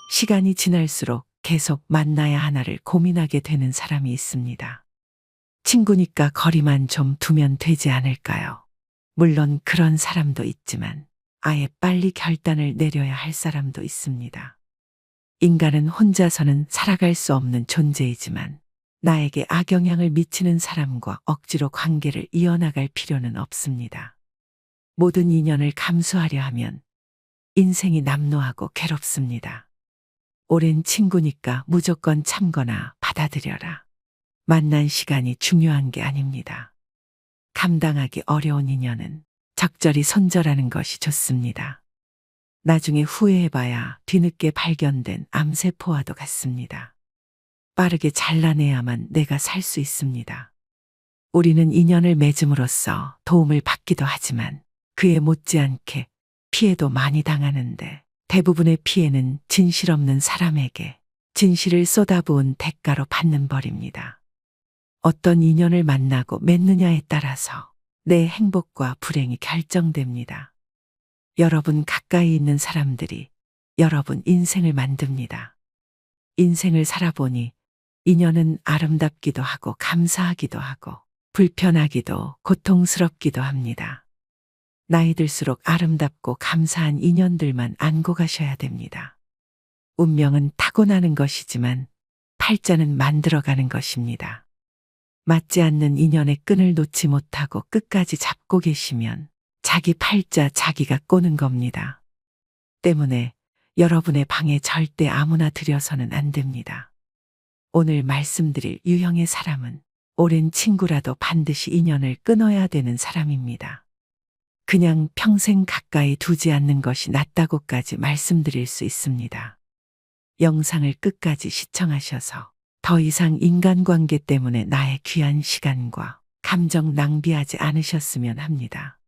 시간이 지날수록 계속 만나야 하나를 고민하게 되는 사람이 있습니다. 친구니까 거리만 좀 두면 되지 않을까요? 물론 그런 사람도 있지만 아예 빨리 결단을 내려야 할 사람도 있습니다. 인간은 혼자서는 살아갈 수 없는 존재이지만 나에게 악영향을 미치는 사람과 억지로 관계를 이어나갈 필요는 없습니다. 모든 인연을 감수하려 하면 인생이 남루하고 괴롭습니다. 오랜 친구니까 무조건 참거나 받아들여라. 만난 시간이 중요한 게 아닙니다. 감당하기 어려운 인연은 적절히 손절하는 것이 좋습니다. 나중에 후회해봐야 뒤늦게 발견된 암세포와도 같습니다. 빠르게 잘라내야만 내가 살 수 있습니다. 우리는 인연을 맺음으로써 도움을 받기도 하지만 그에 못지않게 피해도 많이 당하는데 대부분의 피해는 진실 없는 사람에게 진실을 쏟아부은 대가로 받는 벌입니다. 어떤 인연을 만나고 맺느냐에 따라서 내 행복과 불행이 결정됩니다. 여러분 가까이 있는 사람들이 여러분 인생을 만듭니다. 인생을 살아보니 인연은 아름답기도 하고 감사하기도 하고 불편하기도 고통스럽기도 합니다. 나이 들수록 아름답고 감사한 인연들만 안고 가셔야 됩니다. 운명은 타고나는 것이지만 팔자는 만들어가는 것입니다. 맞지 않는 인연의 끈을 놓지 못하고 끝까지 잡고 계시면 자기 팔자 자기가 꼬는 겁니다. 때문에 여러분의 방에 절대 아무나 들여서는 안 됩니다. 오늘 말씀드릴 유형의 사람은 오랜 친구라도 반드시 인연을 끊어야 되는 사람입니다. 그냥 평생 가까이 두지 않는 것이 낫다고까지 말씀드릴 수 있습니다. 영상을 끝까지 시청하셔서 더 이상 인간관계 때문에 나의 귀한 시간과 감정 낭비하지 않으셨으면 합니다.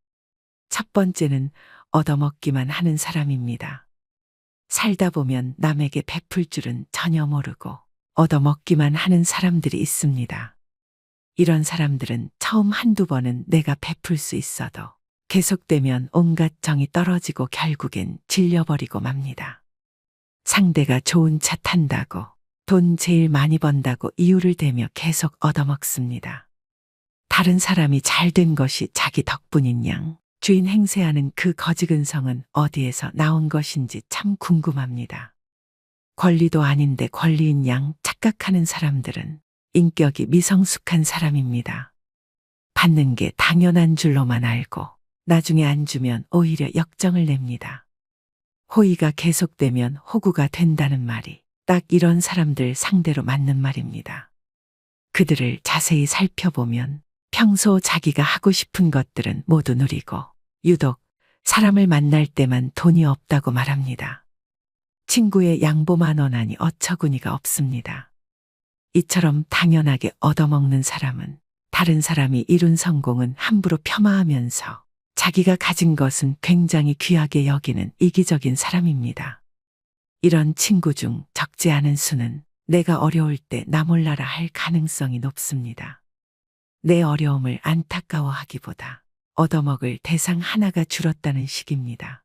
첫 번째는 얻어먹기만 하는 사람입니다. 살다 보면 남에게 베풀 줄은 전혀 모르고 얻어먹기만 하는 사람들이 있습니다. 이런 사람들은 처음 한두 번은 내가 베풀 수 있어도 계속되면 온갖 정이 떨어지고 결국엔 질려버리고 맙니다. 상대가 좋은 차 탄다고 돈 제일 많이 번다고 이유를 대며 계속 얻어먹습니다. 다른 사람이 잘 된 것이 자기 덕분인 양 주인 행세하는 그 거지근성은 어디에서 나온 것인지 참 궁금합니다. 권리도 아닌데 권리인 양 착각하는 사람들은 인격이 미성숙한 사람입니다. 받는 게 당연한 줄로만 알고 나중에 안 주면 오히려 역정을 냅니다. 호의가 계속되면 호구가 된다는 말이 딱 이런 사람들 상대로 맞는 말입니다. 그들을 자세히 살펴보면 평소 자기가 하고 싶은 것들은 모두 누리고 유독 사람을 만날 때만 돈이 없다고 말합니다. 친구의 양보 10,000원 하니 어처구니가 없습니다. 이처럼 당연하게 얻어먹는 사람은 다른 사람이 이룬 성공은 함부로 폄하하면서 자기가 가진 것은 굉장히 귀하게 여기는 이기적인 사람입니다. 이런 친구 중 적지 않은 수는 내가 어려울 때 나 몰라라 할 가능성이 높습니다. 내 어려움을 안타까워하기보다 얻어먹을 대상 하나가 줄었다는 식입니다.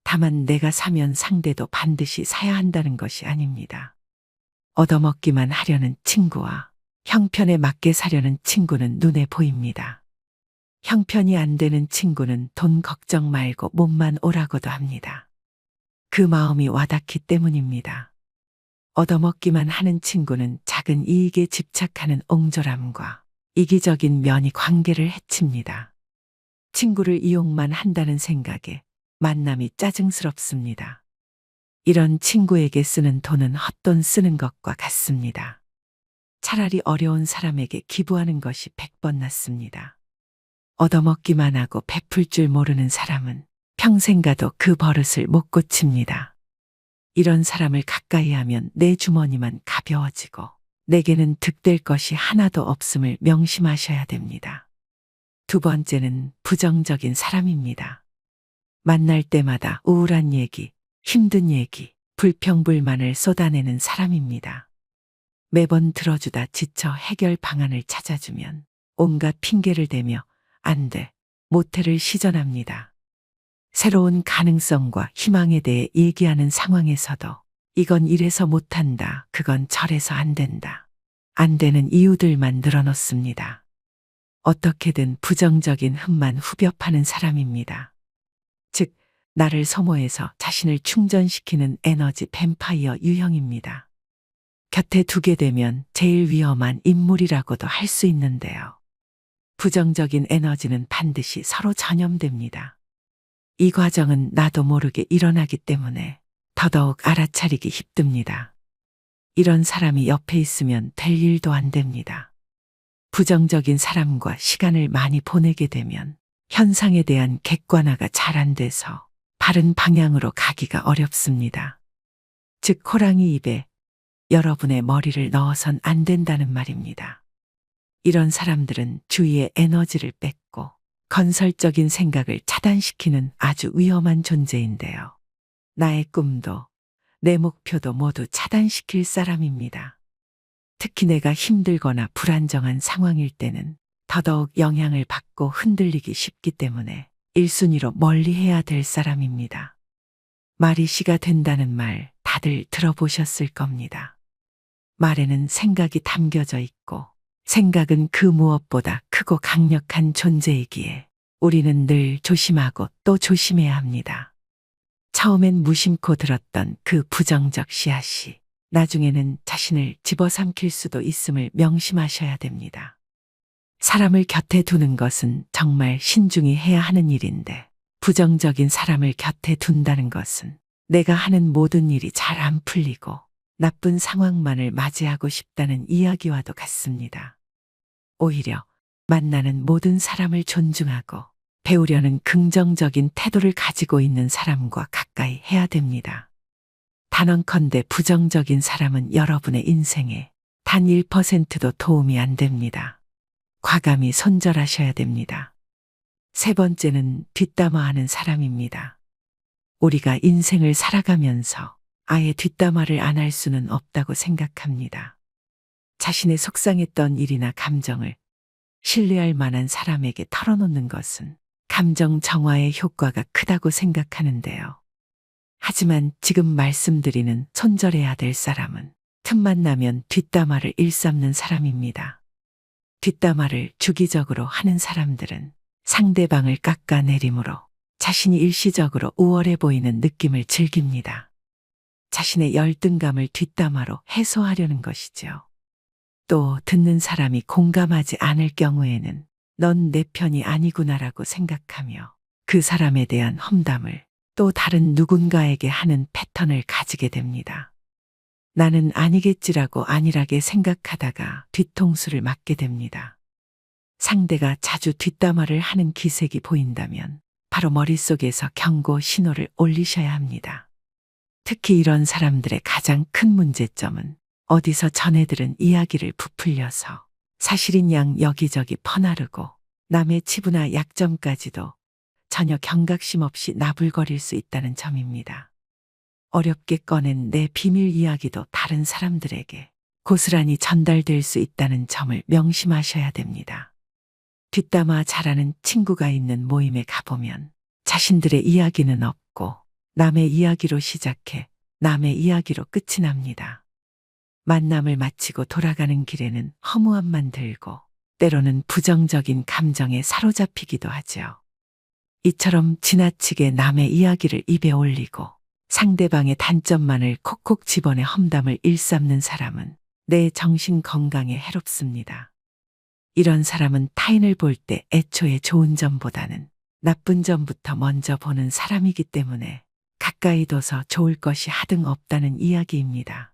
다만 내가 사면 상대도 반드시 사야 한다는 것이 아닙니다. 얻어먹기만 하려는 친구와 형편에 맞게 사려는 친구는 눈에 보입니다. 형편이 안 되는 친구는 돈 걱정 말고 몸만 오라고도 합니다. 그 마음이 와닿기 때문입니다. 얻어먹기만 하는 친구는 작은 이익에 집착하는 옹졸함과 이기적인 면이 관계를 해칩니다. 친구를 이용만 한다는 생각에 만남이 짜증스럽습니다. 이런 친구에게 쓰는 돈은 헛돈 쓰는 것과 같습니다. 차라리 어려운 사람에게 기부하는 것이 100번 낫습니다. 얻어먹기만 하고 베풀 줄 모르는 사람은 평생 가도 그 버릇을 못 고칩니다. 이런 사람을 가까이 하면 내 주머니만 가벼워지고 내게는 득될 것이 하나도 없음을 명심하셔야 됩니다. 두 번째는 부정적인 사람입니다. 만날 때마다 우울한 얘기, 힘든 얘기, 불평불만을 쏟아내는 사람입니다. 매번 들어주다 지쳐 해결 방안을 찾아주면 온갖 핑계를 대며 안 돼, 못해를 시전합니다. 새로운 가능성과 희망에 대해 얘기하는 상황에서도 이건 이래서 못한다. 그건 저래서 안 된다. 안 되는 이유들만 늘어놓습니다. 어떻게든 부정적인 흠만 후벼 파는 사람입니다. 즉, 나를 소모해서 자신을 충전시키는 에너지 뱀파이어 유형입니다. 곁에 두게 되면 제일 위험한 인물이라고도 할 수 있는데요. 부정적인 에너지는 반드시 서로 전염됩니다. 이 과정은 나도 모르게 일어나기 때문에 더더욱 알아차리기 힘듭니다. 이런 사람이 옆에 있으면 될 일도 안 됩니다. 부정적인 사람과 시간을 많이 보내게 되면 현상에 대한 객관화가 잘 안 돼서 바른 방향으로 가기가 어렵습니다. 즉, 호랑이 입에 여러분의 머리를 넣어선 안 된다는 말입니다. 이런 사람들은 주위의 에너지를 뺏고 건설적인 생각을 차단시키는 아주 위험한 존재인데요. 나의 꿈도 내 목표도 모두 차단시킬 사람입니다. 특히 내가 힘들거나 불안정한 상황일 때는 더더욱 영향을 받고 흔들리기 쉽기 때문에 1순위로 멀리해야 될 사람입니다. 말이 씨가 된다는 말 다들 들어보셨을 겁니다. 말에는 생각이 담겨져 있고 생각은 그 무엇보다 크고 강력한 존재이기에 우리는 늘 조심하고 또 조심해야 합니다. 처음엔 무심코 들었던 그 부정적 씨앗이 나중에는 자신을 집어삼킬 수도 있음을 명심하셔야 됩니다. 사람을 곁에 두는 것은 정말 신중히 해야 하는 일인데 부정적인 사람을 곁에 둔다는 것은 내가 하는 모든 일이 잘 안 풀리고 나쁜 상황만을 맞이하고 싶다는 이야기와도 같습니다. 오히려 만나는 모든 사람을 존중하고 배우려는 긍정적인 태도를 가지고 있는 사람과 가까이 해야 됩니다. 단언컨대 부정적인 사람은 여러분의 인생에 단 1%도 도움이 안 됩니다. 과감히 손절하셔야 됩니다. 세 번째는 뒷담화하는 사람입니다. 우리가 인생을 살아가면서 아예 뒷담화를 안 할 수는 없다고 생각합니다. 자신의 속상했던 일이나 감정을 신뢰할 만한 사람에게 털어놓는 것은 감정 정화의 효과가 크다고 생각하는데요. 하지만 지금 말씀드리는 손절해야 될 사람은 틈만 나면 뒷담화를 일삼는 사람입니다. 뒷담화를 주기적으로 하는 사람들은 상대방을 깎아내림으로 자신이 일시적으로 우월해 보이는 느낌을 즐깁니다. 자신의 열등감을 뒷담화로 해소하려는 것이죠. 또 듣는 사람이 공감하지 않을 경우에는 넌 내 편이 아니구나라고 생각하며 그 사람에 대한 험담을 또 다른 누군가에게 하는 패턴을 가지게 됩니다. 나는 아니겠지라고 안일하게 생각하다가 뒤통수를 맞게 됩니다. 상대가 자주 뒷담화를 하는 기색이 보인다면 바로 머릿속에서 경고 신호를 올리셔야 합니다. 특히 이런 사람들의 가장 큰 문제점은 어디서 전해들은 이야기를 부풀려서 사실인 양 여기저기 퍼나르고 남의 치부나 약점까지도 전혀 경각심 없이 나불거릴 수 있다는 점입니다. 어렵게 꺼낸 내 비밀 이야기도 다른 사람들에게 고스란히 전달될 수 있다는 점을 명심하셔야 됩니다. 뒷담화 잘하는 친구가 있는 모임에 가보면 자신들의 이야기는 없고 남의 이야기로 시작해 남의 이야기로 끝이 납니다. 만남을 마치고 돌아가는 길에는 허무함만 들고 때로는 부정적인 감정에 사로잡히기도 하죠. 이처럼 지나치게 남의 이야기를 입에 올리고 상대방의 단점만을 콕콕 집어내 험담을 일삼는 사람은 내 정신 건강에 해롭습니다. 이런 사람은 타인을 볼 때 애초에 좋은 점보다는 나쁜 점부터 먼저 보는 사람이기 때문에 가까이 둬서 좋을 것이 하등 없다는 이야기입니다.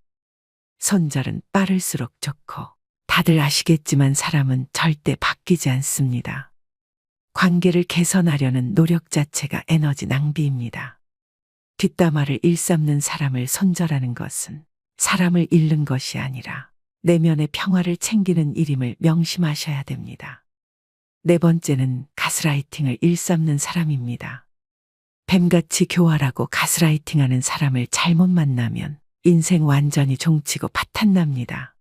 손절은 빠를수록 좋고 다들 아시겠지만 사람은 절대 바뀌지 않습니다. 관계를 개선하려는 노력 자체가 에너지 낭비입니다. 뒷담화를 일삼는 사람을 손절하는 것은 사람을 잃는 것이 아니라 내면의 평화를 챙기는 일임을 명심하셔야 됩니다. 네 번째는 가스라이팅을 일삼는 사람입니다. 뱀같이 교활하고 가스라이팅하는 사람을 잘못 만나면 인생 완전히 종치고 파탄납니다.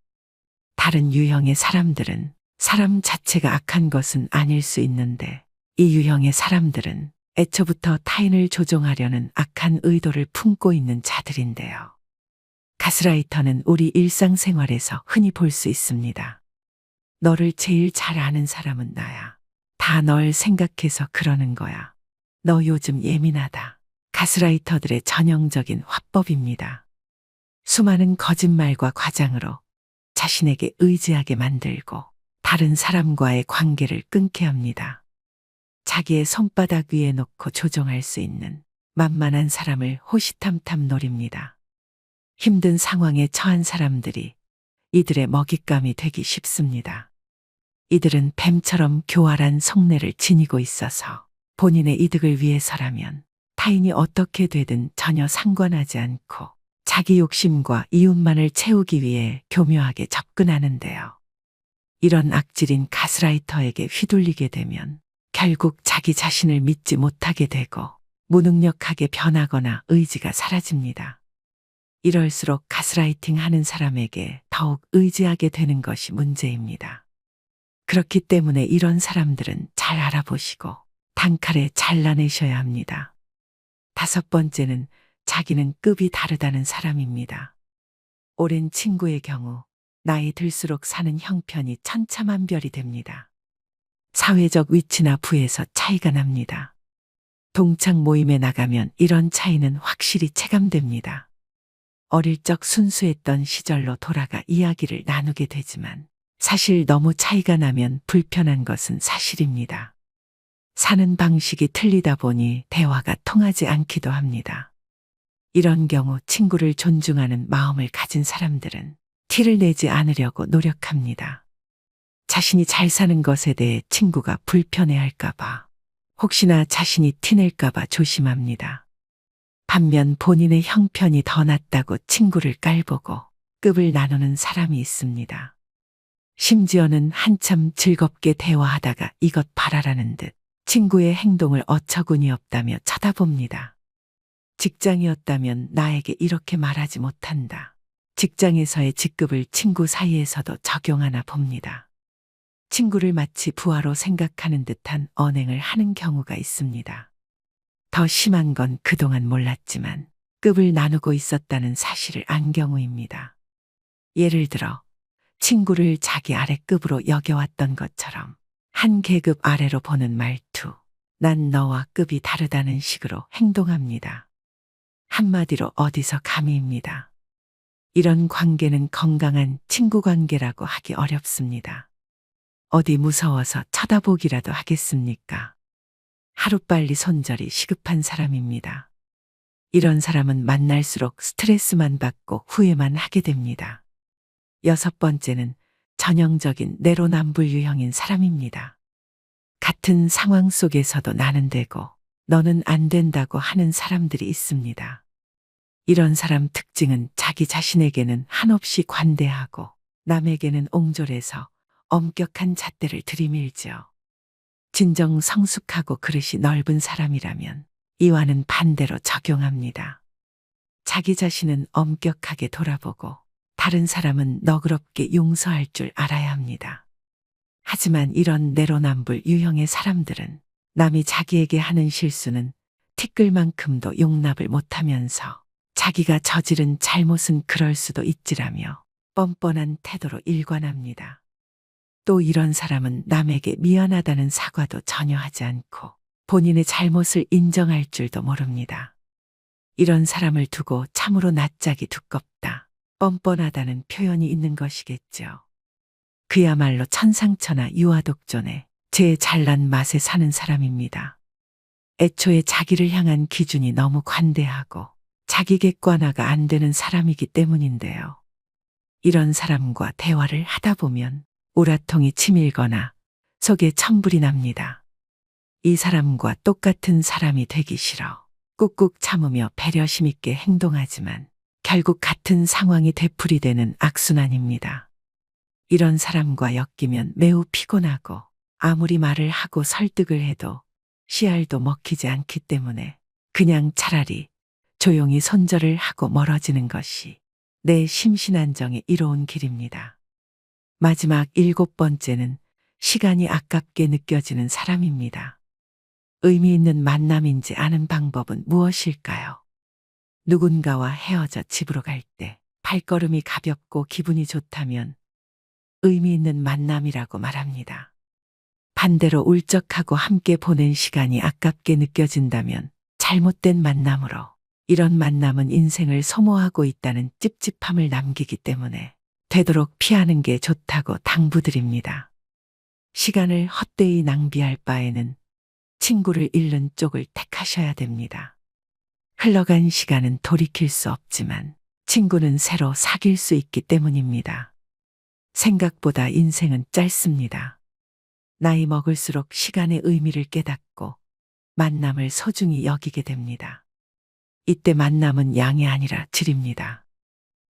다른 유형의 사람들은 사람 자체가 악한 것은 아닐 수 있는데 이 유형의 사람들은 애초부터 타인을 조종하려는 악한 의도를 품고 있는 자들인데요. 가스라이터는 우리 일상생활에서 흔히 볼 수 있습니다. 너를 제일 잘 아는 사람은 나야. 다 널 생각해서 그러는 거야. 너 요즘 예민하다. 가스라이터들의 전형적인 화법입니다. 수많은 거짓말과 과장으로 자신에게 의지하게 만들고 다른 사람과의 관계를 끊게 합니다. 자기의 손바닥 위에 놓고 조종할 수 있는 만만한 사람을 호시탐탐 노립니다. 힘든 상황에 처한 사람들이 이들의 먹잇감이 되기 쉽습니다. 이들은 뱀처럼 교활한 속내를 지니고 있어서 본인의 이득을 위해서라면 타인이 어떻게 되든 전혀 상관하지 않고 자기 욕심과 이웃만을 채우기 위해 교묘하게 접근하는데요. 이런 악질인 가스라이터에게 휘둘리게 되면 결국 자기 자신을 믿지 못하게 되고 무능력하게 변하거나 의지가 사라집니다. 이럴수록 가스라이팅 하는 사람에게 더욱 의지하게 되는 것이 문제입니다. 그렇기 때문에 이런 사람들은 잘 알아보시고 단칼에 잘라내셔야 합니다. 5번째는 자기는 급이 다르다는 사람입니다. 오랜 친구의 경우 나이 들수록 사는 형편이 천차만별이 됩니다. 사회적 위치나 부에서 차이가 납니다. 동창 모임에 나가면 이런 차이는 확실히 체감됩니다. 어릴 적 순수했던 시절로 돌아가 이야기를 나누게 되지만 사실 너무 차이가 나면 불편한 것은 사실입니다. 사는 방식이 틀리다 보니 대화가 통하지 않기도 합니다. 이런 경우 친구를 존중하는 마음을 가진 사람들은 티를 내지 않으려고 노력합니다. 자신이 잘 사는 것에 대해 친구가 불편해할까봐, 혹시나 자신이 티낼까봐 조심합니다. 반면 본인의 형편이 더 낫다고 친구를 깔보고 급을 나누는 사람이 있습니다. 심지어는 한참 즐겁게 대화하다가 이것 봐라라는 듯 친구의 행동을 어처구니 없다며 쳐다봅니다. 직장이었다면 나에게 이렇게 말하지 못한다. 직장에서의 직급을 친구 사이에서도 적용하나 봅니다. 친구를 마치 부하로 생각하는 듯한 언행을 하는 경우가 있습니다. 더 심한 건 그동안 몰랐지만 급을 나누고 있었다는 사실을 안 경우입니다. 예를 들어 친구를 자기 아래급으로 여겨왔던 것처럼 한 계급 아래로 보는 말투, 난 너와 급이 다르다는 식으로 행동합니다. 한마디로 어디서 감히입니다. 이런 관계는 건강한 친구 관계라고 하기 어렵습니다. 어디 무서워서 쳐다보기라도 하겠습니까? 하루빨리 손절이 시급한 사람입니다. 이런 사람은 만날수록 스트레스만 받고 후회만 하게 됩니다. 6번째는 전형적인 내로남불 유형인 사람입니다. 같은 상황 속에서도 나는 되고 너는 안 된다고 하는 사람들이 있습니다. 이런 사람 특징은 자기 자신에게는 한없이 관대하고 남에게는 옹졸해서 엄격한 잣대를 들이밀죠. 진정 성숙하고 그릇이 넓은 사람이라면 이와는 반대로 적용합니다. 자기 자신은 엄격하게 돌아보고 다른 사람은 너그럽게 용서할 줄 알아야 합니다. 하지만 이런 내로남불 유형의 사람들은 남이 자기에게 하는 실수는 티끌만큼도 용납을 못하면서 자기가 저지른 잘못은 그럴 수도 있지라며 뻔뻔한 태도로 일관합니다. 또 이런 사람은 남에게 미안하다는 사과도 전혀 하지 않고 본인의 잘못을 인정할 줄도 모릅니다. 이런 사람을 두고 참으로 낯짝이 두껍다, 뻔뻔하다는 표현이 있는 것이겠죠. 그야말로 천상천하 유아독존의 제 잘난 맛에 사는 사람입니다. 애초에 자기를 향한 기준이 너무 관대하고 자기 객관화가 안 되는 사람이기 때문인데요. 이런 사람과 대화를 하다 보면 우라통이 치밀거나 속에 천불이 납니다. 이 사람과 똑같은 사람이 되기 싫어 꾹꾹 참으며 배려심 있게 행동하지만 결국 같은 상황이 되풀이되는 악순환입니다. 이런 사람과 엮이면 매우 피곤하고 아무리 말을 하고 설득을 해도 씨알도 먹히지 않기 때문에 그냥 차라리 조용히 손절을 하고 멀어지는 것이 내 심신안정에 이로운 길입니다. 마지막 7번째는 시간이 아깝게 느껴지는 사람입니다. 의미 있는 만남인지 아는 방법은 무엇일까요? 누군가와 헤어져 집으로 갈 때 발걸음이 가볍고 기분이 좋다면 의미 있는 만남이라고 말합니다. 반대로 울적하고 함께 보낸 시간이 아깝게 느껴진다면 잘못된 만남으로, 이런 만남은 인생을 소모하고 있다는 찝찝함을 남기기 때문에 되도록 피하는 게 좋다고 당부드립니다. 시간을 헛되이 낭비할 바에는 친구를 잃는 쪽을 택하셔야 됩니다. 흘러간 시간은 돌이킬 수 없지만 친구는 새로 사귈 수 있기 때문입니다. 생각보다 인생은 짧습니다. 나이 먹을수록 시간의 의미를 깨닫고 만남을 소중히 여기게 됩니다. 이때 만남은 양이 아니라 질입니다.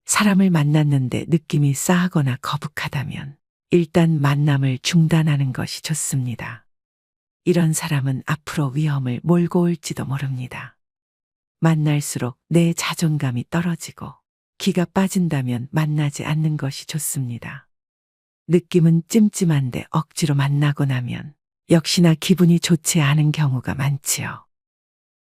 사람을 만났는데 느낌이 싸하거나 거북하다면 일단 만남을 중단하는 것이 좋습니다. 이런 사람은 앞으로 위험을 몰고 올지도 모릅니다. 만날수록 내 자존감이 떨어지고 기가 빠진다면 만나지 않는 것이 좋습니다. 느낌은 찜찜한데 억지로 만나고 나면 역시나 기분이 좋지 않은 경우가 많지요.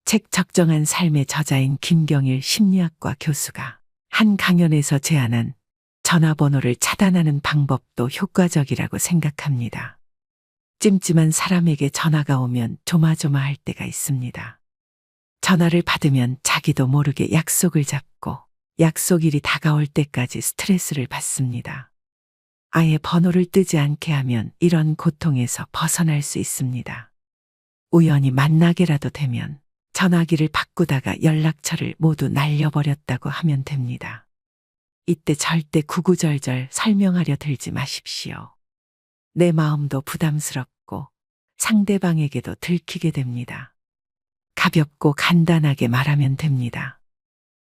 책 적정한 삶의 저자인 김경일 심리학과 교수가 한 강연에서 제안한 전화번호를 차단하는 방법도 효과적이라고 생각합니다. 찜찜한 사람에게 전화가 오면 조마조마할 때가 있습니다. 전화를 받으면 자기도 모르게 약속을 잡고 약속일이 다가올 때까지 스트레스를 받습니다. 아예 번호를 뜨지 않게 하면 이런 고통에서 벗어날 수 있습니다. 우연히 만나게라도 되면 전화기를 바꾸다가 연락처를 모두 날려버렸다고 하면 됩니다. 이때 절대 구구절절 설명하려 들지 마십시오. 내 마음도 부담스럽고 상대방에게도 들키게 됩니다. 가볍고 간단하게 말하면 됩니다.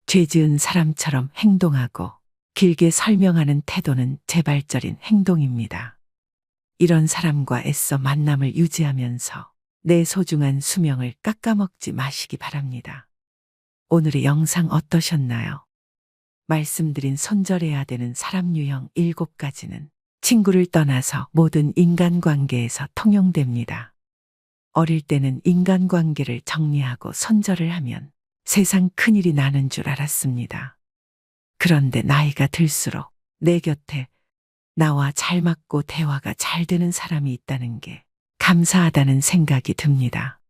죄 지은 사람처럼 행동하고 길게 설명하는 태도는 재발절인 행동입니다. 이런 사람과 애써 만남을 유지하면서 내 소중한 수명을 깎아먹지 마시기 바랍니다. 오늘의 영상 어떠셨나요? 말씀드린 손절해야 되는 사람 유형 7가지는 친구를 떠나서 모든 인간관계에서 통용됩니다. 어릴 때는 인간관계를 정리하고 손절을 하면 세상 큰일이 나는 줄 알았습니다. 그런데 나이가 들수록 내 곁에 나와 잘 맞고 대화가 잘 되는 사람이 있다는 게 감사하다는 생각이 듭니다.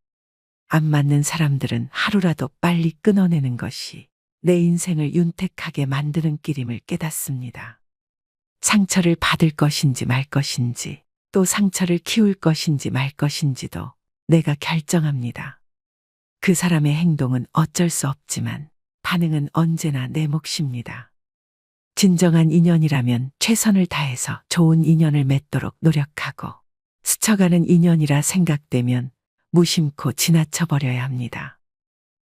안 맞는 사람들은 하루라도 빨리 끊어내는 것이 내 인생을 윤택하게 만드는 길임을 깨닫습니다. 상처를 받을 것인지 말 것인지, 또 상처를 키울 것인지 말 것인지도 내가 결정합니다. 그 사람의 행동은 어쩔 수 없지만 반응은 언제나 내 몫입니다. 진정한 인연이라면 최선을 다해서 좋은 인연을 맺도록 노력하고, 스쳐가는 인연이라 생각되면 무심코 지나쳐버려야 합니다.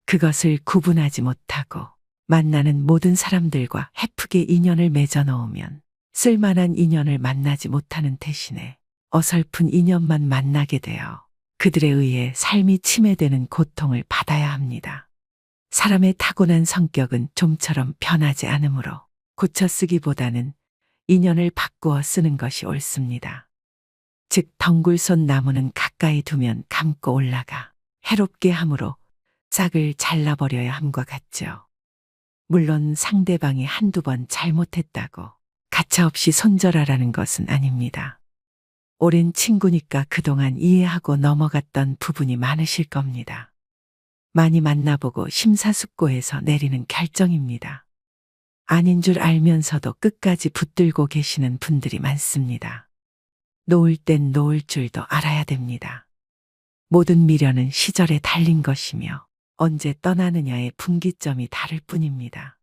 그것을 구분하지 못하고 만나는 모든 사람들과 헤프게 인연을 맺어 놓으면 쓸만한 인연을 만나지 못하는 대신에 어설픈 인연만 만나게 되어 그들에 의해 삶이 침해되는 고통을 받아야 합니다. 사람의 타고난 성격은 좀처럼 변하지 않으므로 고쳐 쓰기보다는 인연을 바꾸어 쓰는 것이 옳습니다. 즉 덩굴손 나무는 가까이 두면 감고 올라가 해롭게 함으로 싹을 잘라버려야 함과 같죠. 물론 상대방이 한두 번 잘못했다고 가차없이 손절하라는 것은 아닙니다. 오랜 친구니까 그동안 이해하고 넘어갔던 부분이 많으실 겁니다. 많이 만나보고 심사숙고해서 내리는 결정입니다. 아닌 줄 알면서도 끝까지 붙들고 계시는 분들이 많습니다. 놓을 땐 놓을 줄도 알아야 됩니다. 모든 미련은 시절에 달린 것이며 언제 떠나느냐의 분기점이 다를 뿐입니다.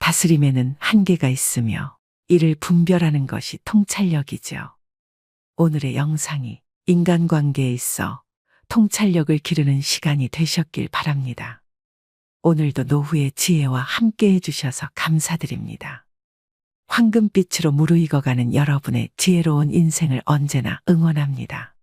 다스림에는 한계가 있으며 이를 분별하는 것이 통찰력이죠. 오늘의 영상이 인간관계에 있어 통찰력을 기르는 시간이 되셨길 바랍니다. 오늘도 노후의 지혜와 함께 해주셔서 감사드립니다. 황금빛으로 무르익어가는 여러분의 지혜로운 인생을 언제나 응원합니다.